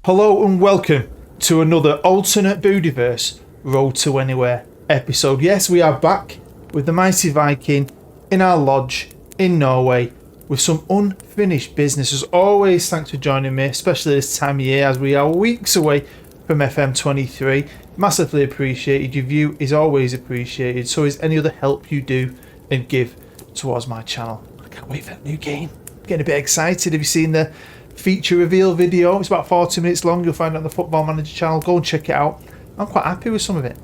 Hello and welcome to another alternate Bootyverse Road to Anywhere episode. Yes, we are back with the mighty Viking in our lodge in Norway with some unfinished business. As always, thanks for joining me, especially this time of year as we are weeks away from FM23. Massively appreciated. Your view is always appreciated. So is any other help you do and give towards my channel. I can't wait for that new game. Getting a bit excited. Have you seen the feature reveal video? It's about 40 minutes long. You'll find it on the Football Manager channel. Go and check it out. I'm quite happy with some of it.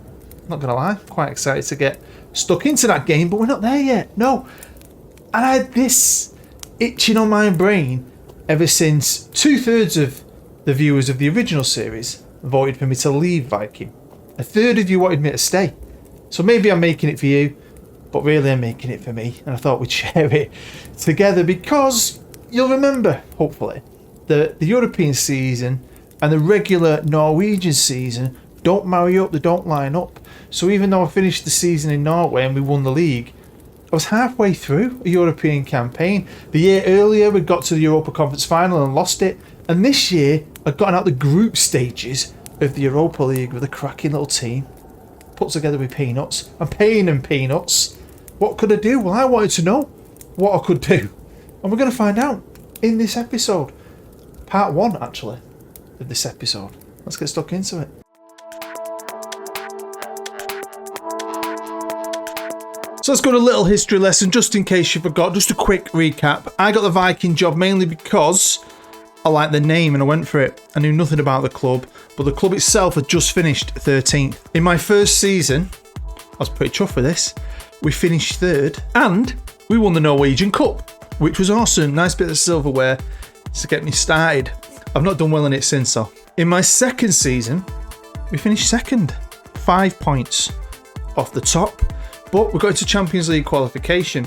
Not gonna lie, quite excited to get stuck into that game, but we're not there yet. No. And I had this itching on my brain ever since 2/3 of the viewers of the original series voted for me to leave Viking. A third of you wanted me to stay. So maybe I'm making it for you, but really I'm making it for me. And I thought we'd share it together because you'll remember, hopefully, the European season and the regular Norwegian season don't marry up, they don't line up. So even though I finished the season in Norway and we won the league, I was halfway through a European campaign. The year earlier we got to the Europa Conference final and lost it. And this year I'd gotten out the group stages of the Europa League with a cracking little team put together with peanuts. I'm paying them peanuts. What could I do? Well, I wanted to know what I could do. And we're going to find out in this episode. Part 1, actually, of this episode. Let's get stuck into it. So let's go to a little history lesson, just in case you forgot. Just a quick recap. I got the Viking job mainly because I liked the name and I went for it. I knew nothing about the club, but the club itself had just finished 13th. In my first season, I was pretty chuffed with this. We finished 3rd and we won the Norwegian Cup, which was awesome. Nice bit of silverware to get me started. I've not done well in it since though. In my second season, we finished 2nd. 5 points off the top, but we got into Champions League qualification.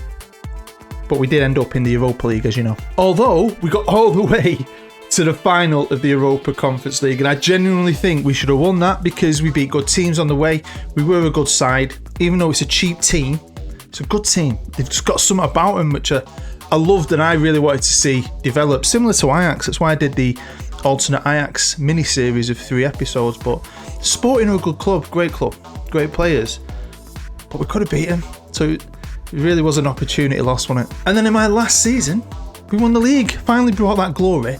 But we did end up in the Europa League, as you know. Although we got all the way to the final of the Europa Conference League, and I genuinely think we should have won that because we beat good teams on the way. We were a good side, even though it's a cheap team. It's a good team. They've just got something about them which I loved and I really wanted to see develop, similar to Ajax. That's why I did the alternate Ajax mini-series of 3 episodes. But Sporting are a good club, great players, but we could have beat them. So it really was an opportunity lost, wasn't it? And then in my last season, we won the league. Finally brought that glory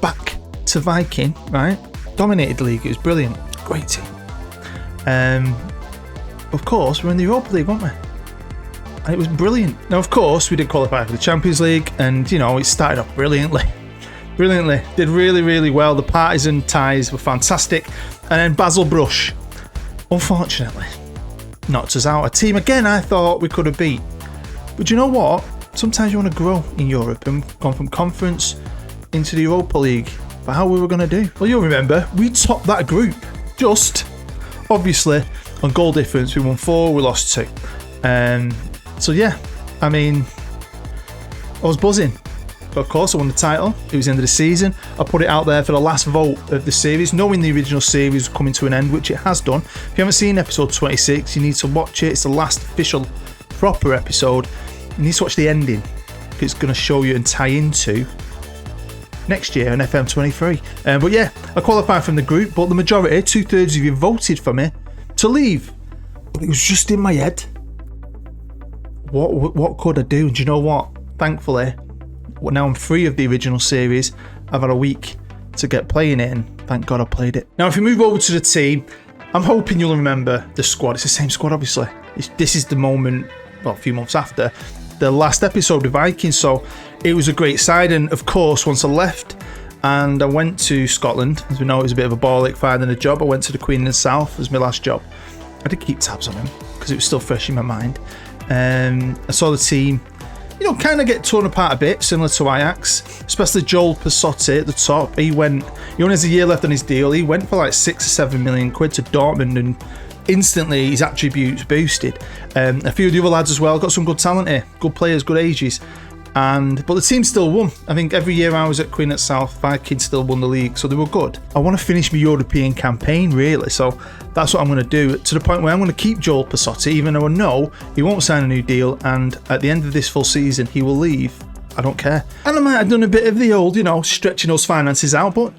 back to Viking, right? Dominated the league. It was brilliant. Great team. Of course, we're in the Europa League, weren't we? And it was brilliant. Now, of course, we did qualify for the Champions League, and, you know, it started off brilliantly. Did really, really well. The partisan ties were fantastic. And then Basil Brush, unfortunately, knocked us out. A team, again, I thought we could have beat. But you know what? Sometimes you want to grow in Europe and gone from conference into the Europa League. But how we were going to do? Well, you'll remember, we topped that group. Just, obviously, on goal difference, we won 4, we lost 2. So yeah, I mean, I was buzzing. But of course I won the title. It was the end of the season. I put it out there for the last vote of the series, knowing the original series was coming to an end, which it has done. If you haven't seen episode 26, you need to watch it. It's the last official proper episode. You need to watch the ending. It's going to show you and tie into next year on FM23. But yeah, I qualified from the group, but the majority, 2/3 of you voted for me to leave. But it was just in my head. What could I do? And do you know what? Thankfully, now I'm free of the original series. I've had a week to get playing it, and thank God I played it. Now, if you move over to the team, I'm hoping you'll remember the squad. It's the same squad, obviously. This is the moment, well, a few months after the last episode of Viking, so it was a great side. And of course, once I left and I went to Scotland, as we know, it was a bit of a bollock finding a job. I went to the Queen of the South as my last job. I did keep tabs on him because it was still fresh in my mind. I saw the team, you know, kind of get torn apart a bit, similar to Ajax, especially Joel Passotti at the top. He only has a year left on his deal. He went for like 6 or 7 million quid to Dortmund, and instantly his attributes boosted. A few of the other lads as well, got some good talent here, good players, good ages. But the team still won. I think every year I was at Queen at South, Viking still won the league, so they were good. I want to finish my European campaign, really, so that's what I'm going to do, to the point where I'm going to keep Joel Passotti, even though I know he won't sign a new deal, and at the end of this full season, he will leave. I don't care. And I might have done a bit of the old, you know, stretching those finances out, but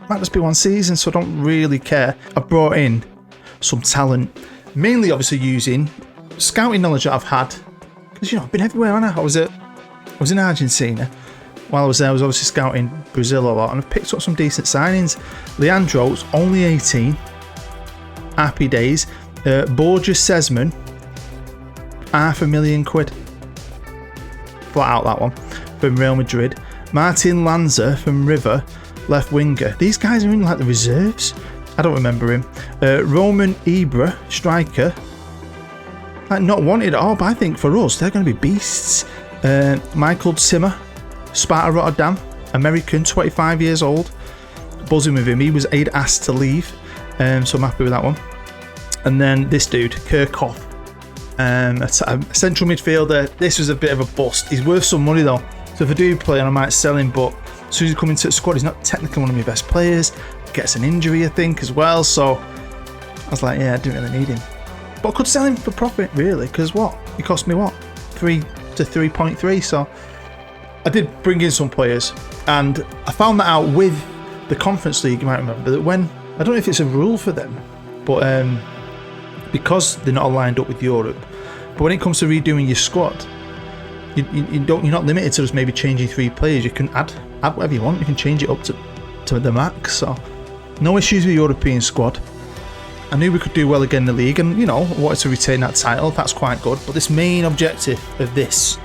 Might just be one season, so I don't really care. I brought in some talent, mainly obviously using scouting knowledge that I've had, because I've been everywhere, haven't I? I was in Argentina. While I was there, I was obviously scouting Brazil a lot, and I've picked up some decent signings. Leandro's only 18. Happy days. Borja Sesman, £500,000. Flat out that one. From Real Madrid. Martin Lanza from River, left winger. These guys are in like the reserves. I don't remember him. Roman Ibra, striker. Like not wanted at all, but I think for us, they're going to be beasts. Michael Zimmer, Sparta Rotterdam, American, 25 years old. Buzzing with him. He'd asked to leave, so I'm happy with that one. And then this dude, Kirchhoff, a central midfielder. This was a bit of a bust. He's worth some money though, so if I do play, I might sell him. But as soon as he comes into the squad, he's not technically one of my best players. Gets an injury, I think, as well. So I was like, yeah, I didn't really need him. But I could sell him for profit, really, because he cost me 3 to 3.3. So I did bring in some players, and I found that out with the Conference League. You might remember that when, I don't know if it's a rule for them, but because they're not lined up with Europe, but when it comes to redoing your squad, you're not limited to just maybe changing 3 players. You can add whatever you want. You can change it up to the max. So no issues with the European squad. I knew we could do well again in the league, and wanted to retain that title. That's quite good. But this main objective of this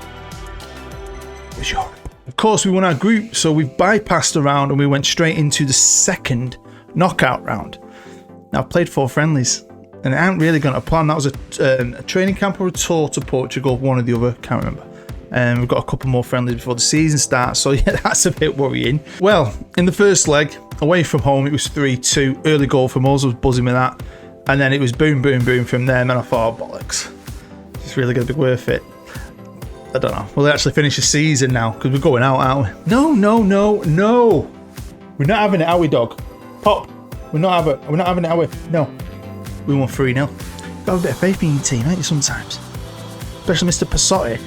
was Europe. Of course, we won our group, so we bypassed the round and we went straight into the second knockout round. Now, I've played 4 friendlies, and I ain't really going to plan. That was a training camp or a tour to Portugal, one or the other, can't remember. We've got a couple more friendlies before the season starts, so yeah, that's a bit worrying. Well, in the first leg, away from home, it was 3-2. Early goal from us, I was buzzing with that. And then it was boom, boom, boom from them, and I thought, oh, bollocks. It's really going to be worth it. I don't know. We'll actually finish the season now, because we're going out, aren't we? No. We're not having it, are we, dog? Pop. We're not having it, are we? No. We won 3-0. Got a bit of faith in your team, ain't you, sometimes? Especially Mr. Passotti,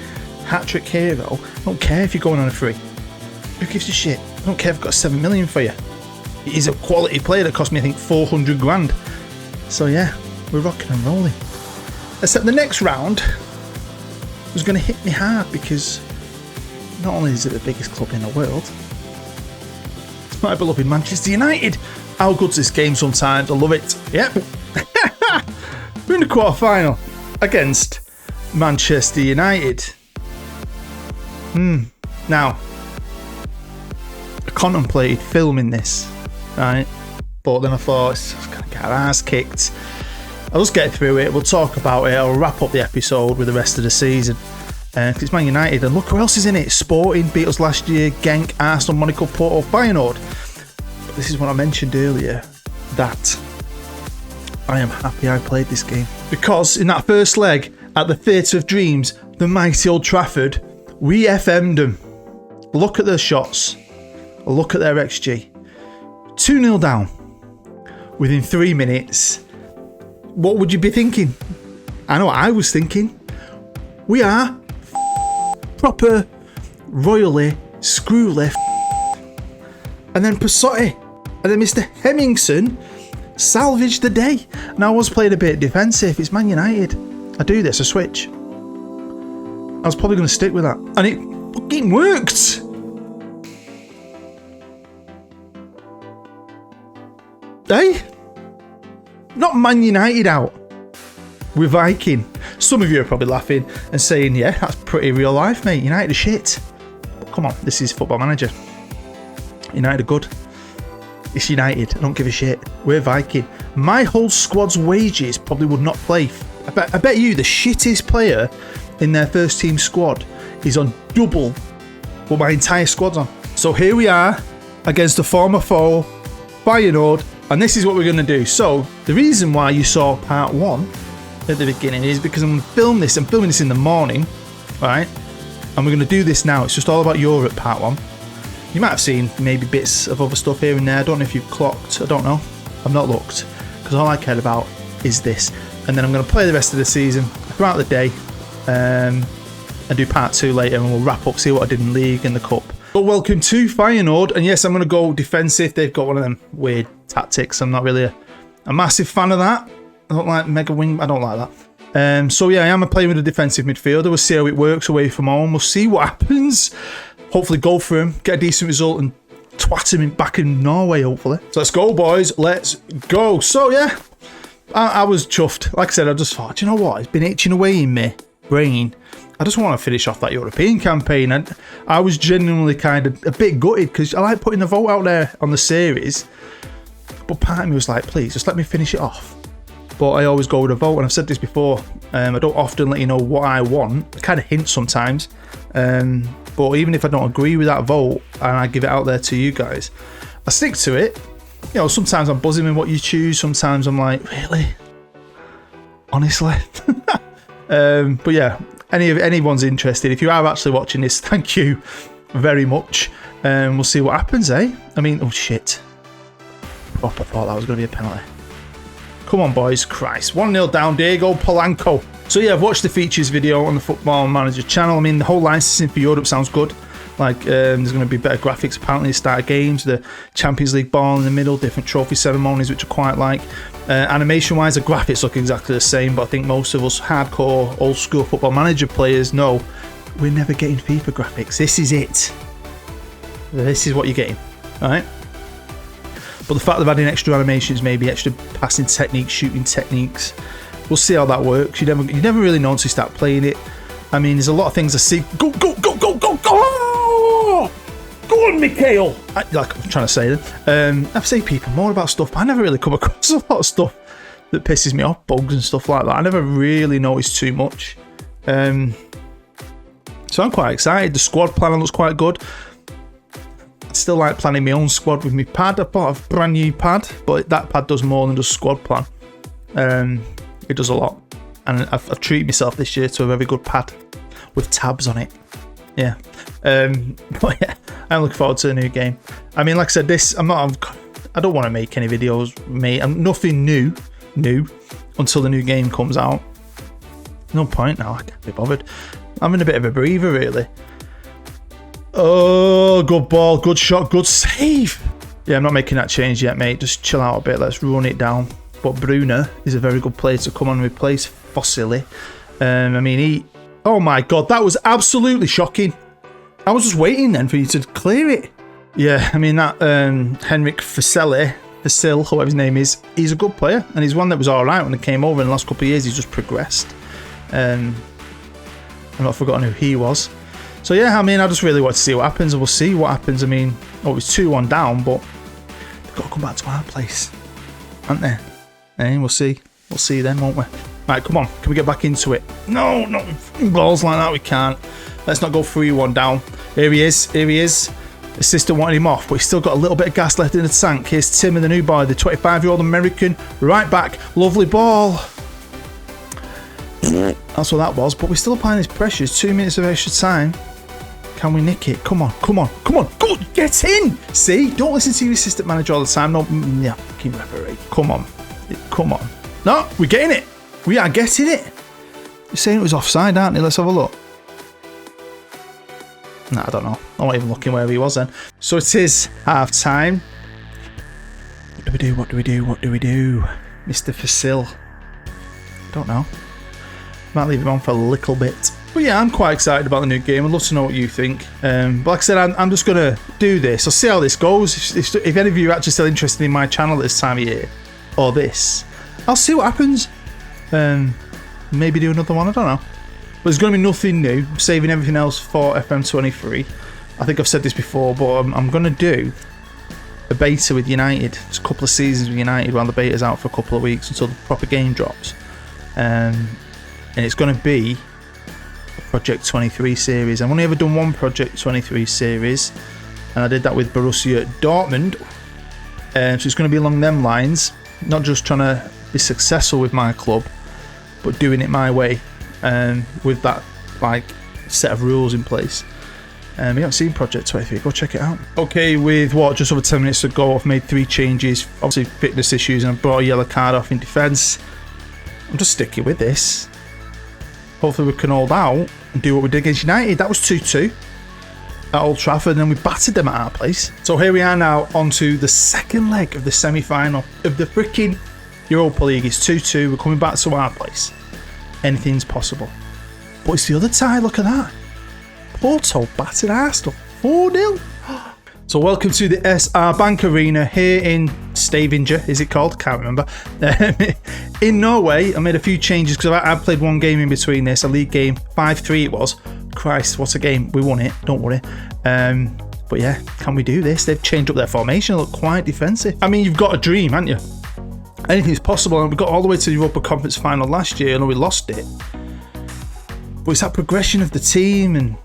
hat-trick hero. I don't care if you're going on a free. Who gives a shit? I don't care if I've got 7 million for you. He's a quality player that cost me, I think, 400 grand. So yeah, we're rocking and rolling. Except the next round was going to hit me hard, because not only is it the biggest club in the world, it's my beloved Manchester United. How good's this game sometimes? I love it. Yep. We're in the quarter-final against Manchester United. Now, I contemplated filming this, right? But then I thought, it's just going to get our ass kicked. I'll just get through it. We'll talk about it. I'll wrap up the episode with the rest of the season. Because it's Man United. And look who else is in it. Sporting beat us last year. Genk, Arsenal, Monaco, Porto, Feyenoord. But this is what I mentioned earlier. That I am happy I played this game. Because in that first leg, at the Theatre of Dreams, the mighty Old Trafford, we FM'd them. Look at their shots. Look at their XG. 2-0 down. Within 3 minutes. What would you be thinking? I know what I was thinking. We are proper, royally, screwly and then Passotti and then Mr. Hemmingson salvaged the day. Now I was playing a bit defensive. It's Man United. I do this, I switch. I was probably going to stick with that. And it fucking worked. Hey? Not Man United out. We're Viking. Some of you are probably laughing and saying, yeah, that's pretty real life, mate. United are shit. But come on, this is Football Manager. United are good. It's United. I don't give a shit. We're Viking. My whole squad's wages probably would not play. I bet you the shittest player in their first team squad is on double what my entire squad's on. So here we are against a former foe, Feyenoord. And this is what we're going to do. So, the reason why you saw part 1 at the beginning is because I'm going to film this. I'm filming this in the morning, right? And we're going to do this now. It's just all about Europe, part 1. You might have seen maybe bits of other stuff here and there. I don't know if you've clocked. I don't know. I've not looked. Because all I cared about is this. And then I'm going to play the rest of the season throughout the day. And do part 2 later. And we'll wrap up, see what I did in League and the Cup. But welcome to Feyenoord, and yes, I'm going to go defensive. They've got one of them weird tactics. I'm not really a massive fan of that. I don't like mega wing. I don't like that. So yeah, I am playing with a defensive midfielder. We'll see how it works away from home. We'll see what happens. Hopefully go for him, get a decent result, and twat him back in Norway, hopefully. So let's go, boys. Let's go. So yeah, I was chuffed. Like I said, I just thought, you know what? It's been itching away in my brain. I just want to finish off that European campaign. And I was genuinely kind of a bit gutted because I like putting the vote out there on the series. But part of me was like, please, just let me finish it off. But I always go with a vote. And I've said this before. I don't often let you know what I want. I kind of hint sometimes. But even if I don't agree with that vote and I give it out there to you guys, I stick to it. You know, sometimes I'm buzzing with what you choose. Sometimes I'm like, really? Honestly? But yeah. Anyone's interested, if you are actually watching this, thank you very much. We'll see what happens, eh? I mean, oh shit. I thought that was going to be a penalty. Come on, boys. Christ. 1-0 down. Diego Polanco. So yeah, I've watched the features video on the Football Manager channel. I mean, the whole licensing for Europe sounds good. Like, there's going to be better graphics apparently at the start of games, the Champions League ball in the middle, different trophy ceremonies, which I quite like. Animation-wise, the graphics look exactly the same, but I think most of us hardcore, old-school Football Manager players know we're never getting FIFA graphics. This is it. This is what you're getting, all right? But the fact of adding extra animations, maybe extra passing techniques, shooting techniques, we'll see how that works. You never really know until you start playing it. I mean, there's a lot of things I see. Go, go, go, go, go, go! Go on, Mikhail! Like I'm trying to say then. I've seen people more about stuff, but I never really come across a lot of stuff that pisses me off, bugs and stuff like that. I never really noticed too much. So I'm quite excited. The squad planning looks quite good. I still like planning my own squad with my pad. I bought a brand new pad, but that pad does more than just squad plan. It does a lot. And I've treated myself this year to a very good pad with tabs on it. Yeah. But yeah, I'm looking forward to the new game. I mean, like I said, I don't want to make any videos, mate. I'm nothing new until the new game comes out. No point now. I can't be bothered. I'm in a bit of a breather, really. Oh, good ball, good shot, good save. Yeah, I'm not making that change yet, mate. Just chill out a bit. Let's run it down. But Bruno is a very good player to come on and replace Fossili. I mean, oh my God, that was absolutely shocking. I was just waiting then for you to clear it. Yeah, I mean, that Henrik Fossili, whatever his name is, he's a good player. And he's one that was all right when he came over in the last couple of years. He's just progressed. I've not forgotten who he was. So yeah, I mean, I just really want to see what happens, and we'll see what happens. I mean, oh, it was 2-1 down, but they've got to come back to our place, aren't they? And we'll see. We'll see then, won't we? Right, come on. Can we get back into it? No, not balls like that. We can't. Let's not go 3-1 down. Here he is. Here he is. Assistant wanted him off, but he's still got a little bit of gas left in the tank. Here's Tim and the new boy, the 25-year-old American. Right back. Lovely ball. That's what that was. But we're still applying this pressure. It's 2 minutes of extra time. Can we nick it? Come on. Come on. Come on. Go. Get in. See? Don't listen to your assistant manager all the time. No. Yeah. Fucking referee. Come on. Come on. No. We're getting it. We are getting it. You're saying it was offside, aren't you? Let's have a look. Nah, I don't know. I'm not even looking where he was then. So it is half time. What do we do? What do we do? What do we do? Mr. Fasil. Don't know. Might leave him on for a little bit. But yeah, I'm quite excited about the new game. I'd love to know what you think. But like I said, I'm just going to do this. I'll see how this goes. If any of you are actually still interested in my channel at this time of year, or this, I'll see what happens. Maybe do another one, I don't know. But there's going to be nothing new. I'm saving everything else for FM23. I think I've said this before, but I'm going to do a beta with United. Just a couple of seasons with United while the beta's out for a couple of weeks until the proper game drops. And it's going to be a Project 23 series. I've only ever done one Project 23 series, and I did that with Borussia Dortmund. So it's going to be along them lines, not just trying to be successful with my club, but doing it my way, with that like set of rules in place. You haven't seen Project 23, go check it out. Okay, with what, just over 10 minutes to go, I've made 3 changes. Obviously fitness issues, and I've brought a yellow card off in defence. I'm just sticking with this. Hopefully we can hold out and do what we did against United. That was 2-2. Old Trafford, and then we battered them at our place. So here we are now, on to the second leg of the semi-final of the freaking Europa League. It's 2-2. We're coming back to our place. Anything's possible. But it's the other tie. Look at that. Porto battered Arsenal 4-0. So welcome to the SR Bank Arena here in Stavanger, is it called? Can't remember. In Norway, I made a few changes because I played one game in between this, a league game, 5-3 it was. Christ, what a game. We won it, don't worry. But yeah, can we do this? They've changed up their formation, they look quite defensive. I mean, you've got a dream, haven't you? Anything's possible, and we got all the way to the Europa Conference final last year, and we lost it. But it's that progression of the team, and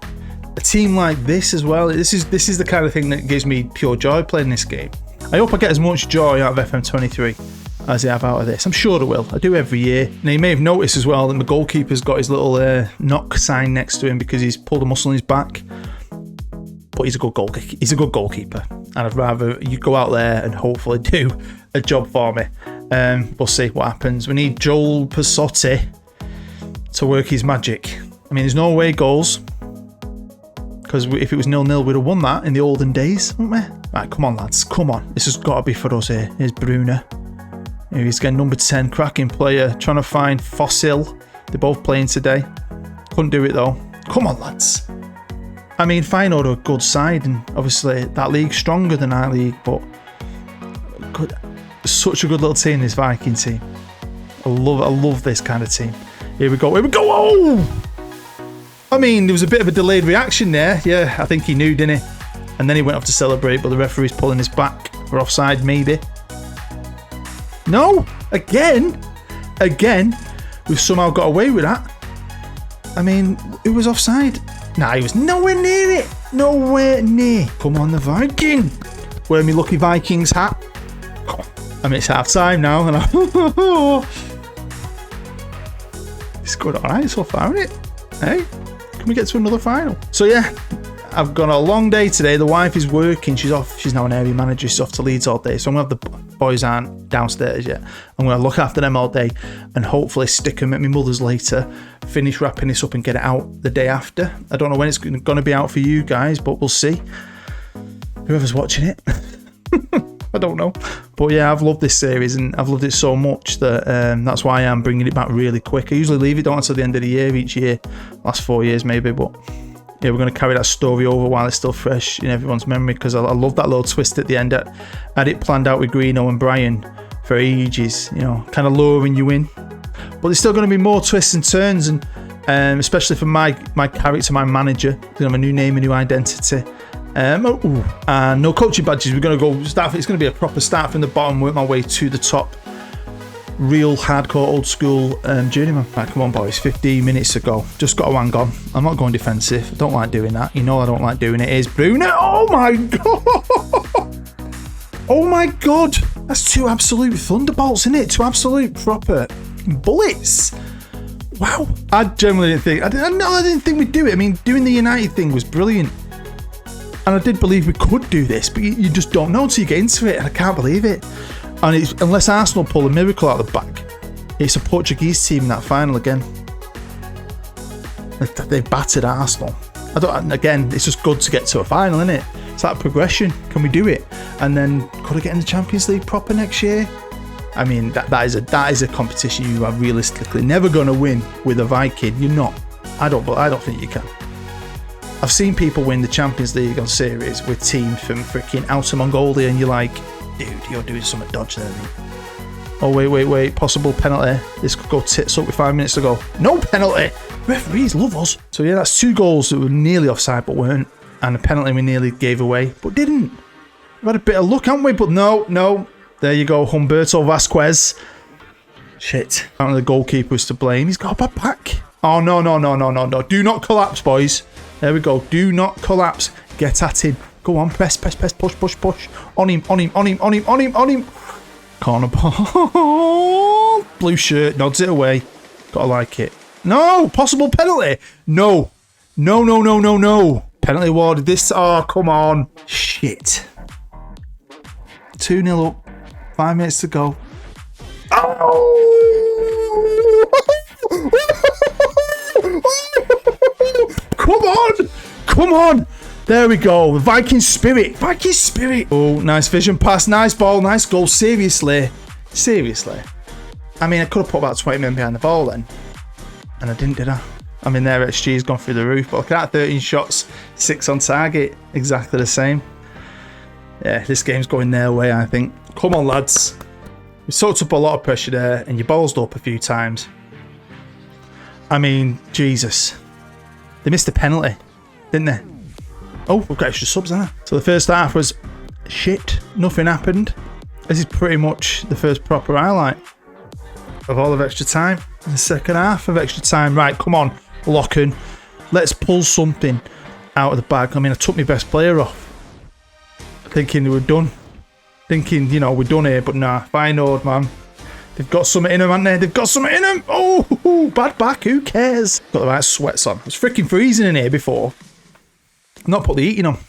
a team like this as well. This is the kind of thing that gives me pure joy playing this game. I hope I get as much joy out of FM23 as I have out of this. I'm sure I will. I do every year. Now, you may have noticed as well that my goalkeeper's got his little knock sign next to him because he's pulled a muscle in his back. But he's a good goalkeeper. He's a good goalkeeper, and I'd rather you go out there and hopefully do a job for me. We'll see what happens. We need Joel Pasotti to work his magic. I mean, there's no away goals. Because if it was 0-0, we'd have won that in the olden days, wouldn't we? Right, come on, lads. Come on. This has got to be for us here. Here's Bruno. Here he's getting number 10, cracking player. Trying to find Fossil. They're both playing today. Couldn't do it, though. Come on, lads. I mean, Feyenoord are a good side, and obviously that league's stronger than our league, but good. Such a good little team, this Viking team. I love this kind of team. Here we go. Here we go. Oh! I mean, there was a bit of a delayed reaction there. Yeah, I think he knew, didn't he? And then he went off to celebrate, but the referee's pulling his back. We're offside, maybe. No! Again? We've somehow got away with that. I mean, it was offside. Nah, he was nowhere near it. Nowhere near. Come on, the Viking. Wear me lucky Vikings hat. I mean, it's half time now. And it's going alright so far, isn't it? Hey? Can we get to another final? So yeah, I've got a long day today. The wife is working. She's off. She's now an area manager. She's off to Leeds all day. So I'm going to have the boys aren't downstairs yet. I'm going to look after them all day and hopefully stick them at my mother's later. Finish wrapping this up and get it out the day after. I don't know when it's going to be out for you guys, but we'll see. Whoever's watching it. I don't know. But yeah, I've loved this series and I've loved it so much that that's why I'm bringing it back really quick. I usually leave it until the end of the year each year. Last 4 years maybe, but yeah, we're going to carry that story over while it's still fresh in everyone's memory because I love that little twist at the end. I had it planned out with Greeno and Brian for ages, you know, kind of luring you in. But there's still going to be more twists and turns, and especially for my character, my manager. He's going to have a new name, a new identity. And no coaching badges. We're going to go start. It's going to be a proper start from the bottom, work my way to the top. Real hardcore old school journeyman. Right, come on boys, 15 minutes to go. Just got to hang on. I'm not going defensive. I don't like doing that. You know I don't like doing it. Here's Bruno. Oh my god. Oh my god. That's two absolute thunderbolts, isn't it? Two absolute proper bullets. Wow. I generally didn't think. I didn't think we'd do it. I mean, doing the United thing was brilliant. And I did believe we could do this, but you just don't know until you get into it, and I can't believe it. And it's, unless Arsenal pull a miracle out of the bag, it's a Portuguese team in that final again. They battered Arsenal. Again, it's just good to get to a final, isn't it? It's that progression. Can we do it? And then could I get in the Champions League proper next year? I mean, that is a competition you are realistically never going to win with a Viking. You're not. I don't think you can. I've seen people win the Champions League on series with teams from freaking Outer Mongolia, and you're like, dude, you're doing something dodge there, mate. Oh, wait. Possible penalty. This could go tits up with 5 minutes to go. No penalty. Referees love us. So yeah, that's 2 goals that were nearly offside but weren't. And a penalty we nearly gave away but didn't. We've had a bit of luck, haven't we? But no. There you go, Humberto Vasquez. Shit. Apparently the goalkeeper was to blame. He's got a bad back. Oh, no. Do not collapse, boys. There we go. Do not collapse. Get at him. Go on. Press. Push. On him. Corner ball. Blue shirt. Nods it away. Gotta like it. No. Possible penalty. No. Penalty awarded. This. Oh, come on. Shit. 2-0 up. 5 minutes to go. Oh! Come on! There we go. Viking spirit. Viking spirit. Oh, nice vision pass. Nice ball. Nice goal. Seriously. Seriously. I mean, I could have put about 20 men behind the ball then. And I didn't, did I? I mean, their XG has gone through the roof. But look at that. 13 shots. 6 on target. Exactly the same. Yeah, this game's going their way, I think. Come on, lads. We soaked up a lot of pressure there. And you ballsed up a few times. I mean, Jesus. They missed a penalty, didn't they? Oh, we've got extra subs, haven't we? So the first half was shit. Nothing happened. This is pretty much the first proper highlight of all of extra time. The second half of extra time. Right, come on, Locken. Let's pull something out of the bag. I mean, I took my best player off. Thinking we were done. Thinking, you know, we're done here. But nah, Feyenoord, man. They've got something in them, haven't they? They've got something in them. Oh, bad back. Who cares? Got the right sweats on. It was freaking freezing in here before. I've not put the heating on.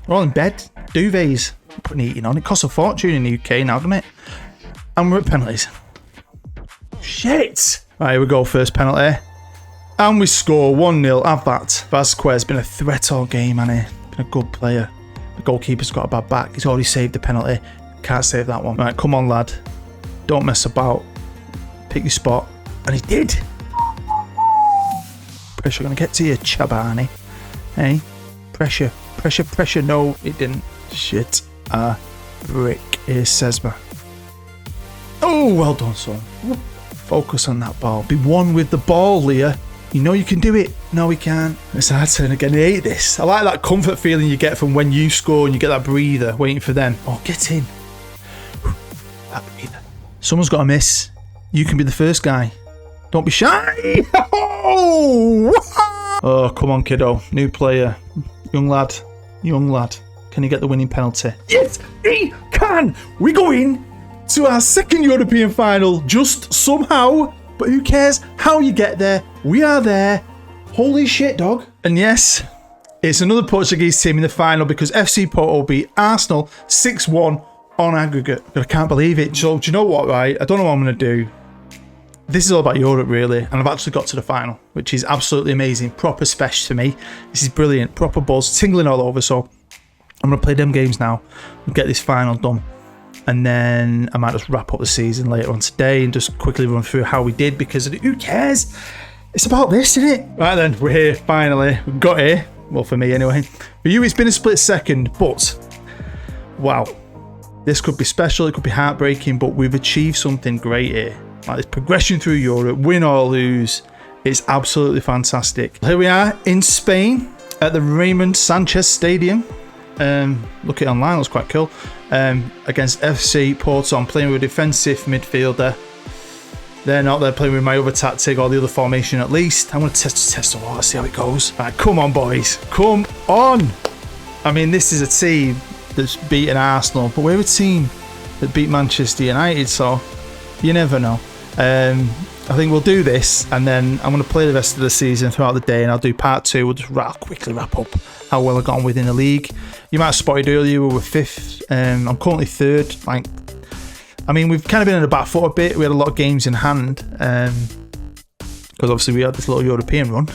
We're all in bed. Duvets. Putting the heating on. It costs a fortune in the UK now, doesn't it? And we're at penalties. Shit. Right, here we go. First penalty. And we score 1-0. Have that. Vasquez been a threat all game, hasn't he? Been a good player. The goalkeeper's got a bad back. He's already saved the penalty. Can't save that one. Right, come on, lad. Don't mess about. Pick your spot. And he did. Pressure gonna get to you, Chabani. Hey? Pressure. Pressure, pressure. No, it didn't. Shit. Brick. Here's Sesma. Oh, well done, son. Focus on that ball. Be one with the ball, Leah. You know you can do it. No, we can't. It's our turn again. I hate this. I like that comfort feeling you get from when you score and you get that breather waiting for them. Oh, get in. That breather. Someone's got to miss. You can be the first guy. Don't be shy. Oh, come on, kiddo. New player. Young lad. Young lad. Can he get the winning penalty? Yes, he can. We go in to our second European final just somehow. But who cares how you get there? We are there. Holy shit, dog. And yes, it's another Portuguese team in the final because FC Porto beat Arsenal 6-1 on aggregate. But I can't believe it. So, do you know what, right? I don't know what I'm going to do. This is all about Europe, really. And I've actually got to the final, which is absolutely amazing. Proper special to me. This is brilliant. Proper buzz. Tingling all over. So, I'm going to play them games now and get this final done. And then I might just wrap up the season later on today and just quickly run through how we did because who cares? It's about this, isn't it? Right then, we're here finally. We've got here. Well, for me anyway. For you, it's been a split second, but wow. This could be special, it could be heartbreaking, but we've achieved something great here. Like this progression through Europe, win or lose, it's absolutely fantastic. Here we are in Spain at the Raymond Sanchez Stadium. Look at it online, looks quite cool. Against FC Porto. I'm playing with a defensive midfielder. They're not. They're playing with my other tactic or the other formation at least. I'm going to test the water, see how it goes. Right, come on, boys. Come on. I mean, this is a team that's beaten Arsenal, but we're a team that beat Manchester United, so you never know. I think we'll do this, and then I'm going to play the rest of the season throughout the day, and I'll do part 2. We'll just quickly wrap up how well I got on within the league. You might have spotted earlier we were 5th. I'm currently 3rd. Like, I mean, we've kind of been in the back foot a bit. We had a lot of games in hand because obviously we had this little European run.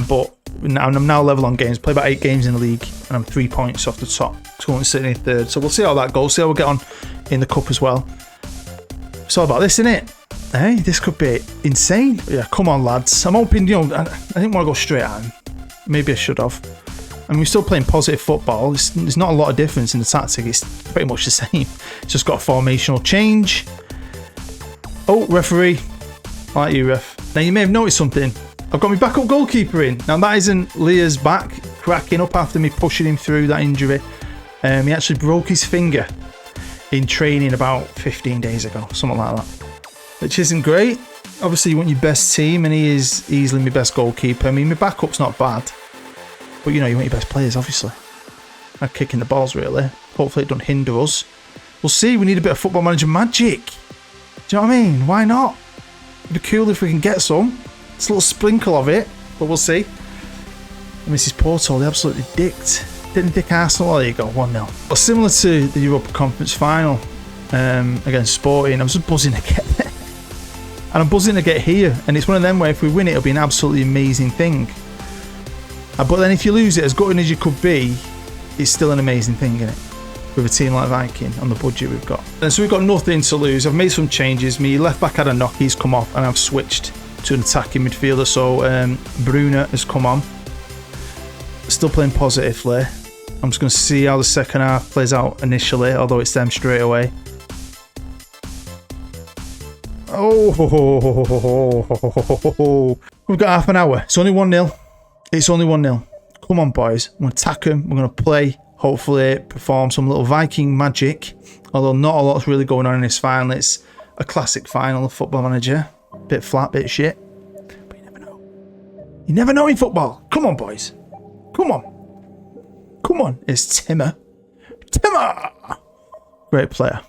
But I'm now level on games. Play about 8 games in the league, and I'm 3 points off the top. Currently sitting in 3rd. So we'll see how that goes. See how we get on in the cup as well. It's all about this, isn't it? Hey, this could be insane. But yeah, come on, lads. I'm hoping, you know, I didn't want to go straight at him. Maybe I should have. I mean, we're still playing positive football. There's not a lot of difference in the tactic. It's pretty much the same. It's just got a formational change. Oh, referee. I like you, ref. Now, you may have noticed something. I've got my backup goalkeeper in. Now, that isn't Leah's back cracking up after me pushing him through that injury. He actually broke his finger in training about 15 days ago. Something like that. Which isn't great. Obviously, you want your best team, and he is easily my best goalkeeper. I mean, my backup's not bad. But, you know, you want your best players, obviously. Not kicking the balls, really. Hopefully it doesn't hinder us. We'll see. We need a bit of Football Manager magic. Do you know what I mean? Why not? It'd be cool if we can get some. It's a little sprinkle of it, but we'll see. And Mrs. Porto, they absolutely dicked. Didn't dick Arsenal. There you go, 1-0. Well, similar to the Europa Conference final against Sporting, I was just buzzing to get there. And I'm buzzing to get here. And it's one of them where if we win it, it'll be an absolutely amazing thing. But then if you lose it, as gutting as you could be, it's still an amazing thing, isn't it? With a team like Viking on the budget we've got. And so we've got nothing to lose. I've made some changes. My left back had a knock, he's come off, and I've switched to an attacking midfielder. So Bruna has come on. Still playing positively. I'm just going to see how the second half plays out initially, although it's them straight away. Oh, we've got half an hour. It's only 1-0. It's only 1-0. Come on, boys. I'm going to attack them. We're going to play. Hopefully perform some little Viking magic. Although not a lot's really going on in this final. It's a classic final of Football Manager. Bit flat, bit shit. But you never know. You never know in football. Come on, boys. Come on. Come on. It's Timmer. Timmer! Great player.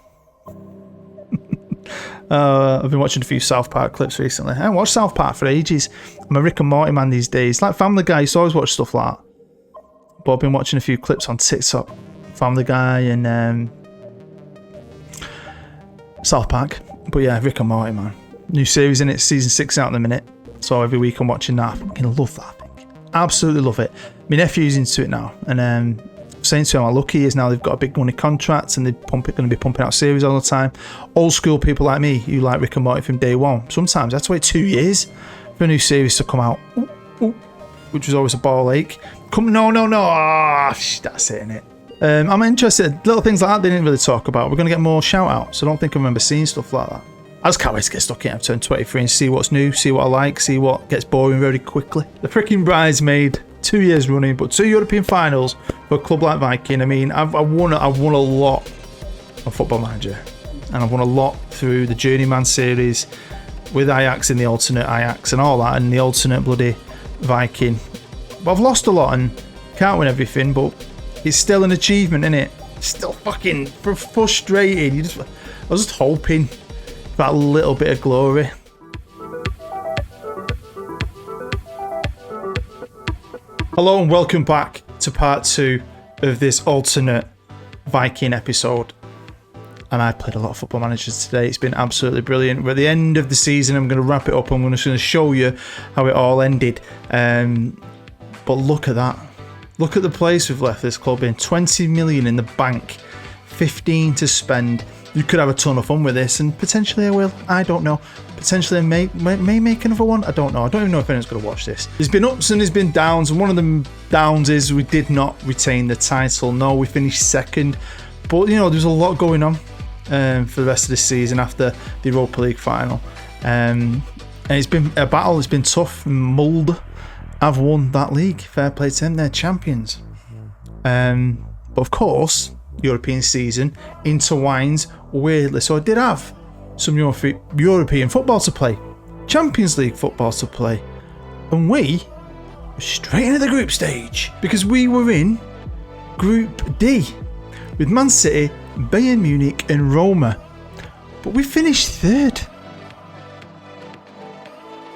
I've been watching a few South Park clips recently. I haven't watched South Park for ages. I'm a Rick and Morty man these days. Like Family Guy, used to always watch stuff like that. But I've been watching a few clips on TikTok. Family Guy and South Park. But yeah, Rick and Morty, man. New series in it, season 6 out in a minute. So every week I'm watching that. I fucking love that thing. Absolutely love it. My nephew's into it now. And saying to him how lucky he is now. They've got a big money contract and they're going to be pumping out series all the time. Old school people like me who like Rick and Morty from day one. Sometimes I have to wait 2 years for a new series to come out. Which was always a ball ache. No. Oh, that's it, innit? I'm interested. Little things like that they didn't really talk about. We're going to get more shout outs. I don't think I remember seeing stuff like that. I just can't wait to get stuck in. I've turned 23 and see what's new, see what I like, see what gets boring very quickly. The freaking bridesmaid, 2 years running, but 2 European finals for a club like Viking. I mean, I've won a lot of Football Manager, and I've won a lot through the Journeyman series with Ajax and the alternate Ajax and all that, and the alternate bloody Viking. But I've lost a lot and can't win everything, but it's still an achievement, isn't it? Still fucking frustrating. I was just hoping for that little bit of glory. Hello and welcome back to part 2 of this alternate Viking episode. And I played a lot of Football Managers today. It's been absolutely brilliant. We're at the end of the season. I'm going to wrap it up. I'm just going to show you how it all ended. But look at that. Look at the place we've left this club in. 20 million in the bank. 15 to spend. You could have a ton of fun with this, and potentially I will. I don't know. Potentially I may make another one. I don't know. I don't even know if anyone's going to watch this. There's been ups and there's been downs, and one of them downs is we did not retain the title. No, we finished second. But, you know, there's a lot going on for the rest of this season after the Europa League final. And it's been a battle. It's been tough. Mulder have won that league. Fair play to them. They're champions. But of course, European season intertwines weirdly. So I did have some European football to play. Champions League football to play. And we were straight into the group stage. Because we were in Group D. With Man City, Bayern Munich and Roma. But we finished third.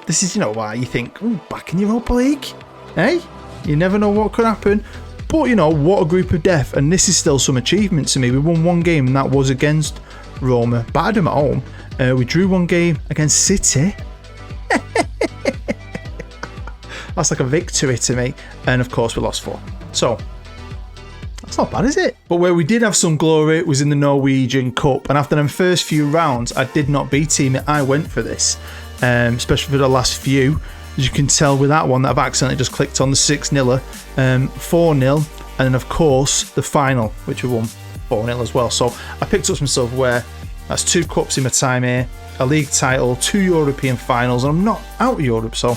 This is, you know, why you think, back in Europa League? Hey? You never know what could happen. But, you know, what a group of death. And this is still some achievement to me. We won one game, and that was against Roma. Battered them at home. We drew one game against City. That's like a victory to me. And, of course, we lost 4. So, that's not bad, is it? But where we did have some glory was in the Norwegian Cup. And after them first few rounds, I did not beat team it. I went for this. Especially for the last few. As you can tell with that one that I've accidentally just clicked on the 6-0, 4-0, and then of course the final, which we won 4-0 as well. So I picked up some silverware. That's 2 cups in my time here, a league title, 2 European finals, and I'm not out of Europe, so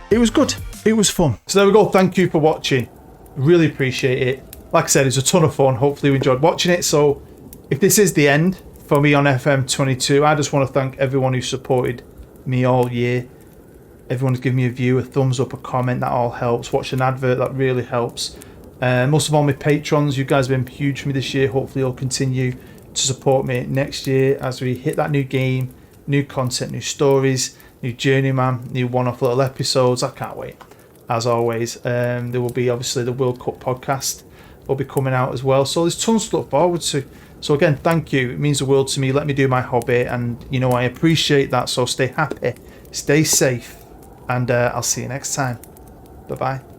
it was good. It was fun. So there we go. Thank you for watching. Really appreciate it. Like I said, it's a ton of fun. Hopefully you enjoyed watching it. So if this is the end for me on FM22, I just want to thank everyone who supported me all year. Everyone's given me a view, a thumbs up, a comment, that all helps. Watch an advert, that really helps. Most of all, my patrons, you guys have been huge for me this year. Hopefully you'll continue to support me next year as we hit that new game, new content, new stories, new Journeyman, new one-off little episodes. I can't wait. As always, there will be obviously the World Cup podcast will be coming out as well. So there's tons to look forward to. So again, thank you. It means the world to me. Let me do my hobby, and you know I appreciate that. So stay happy, stay safe, and I'll see you next time. Bye bye.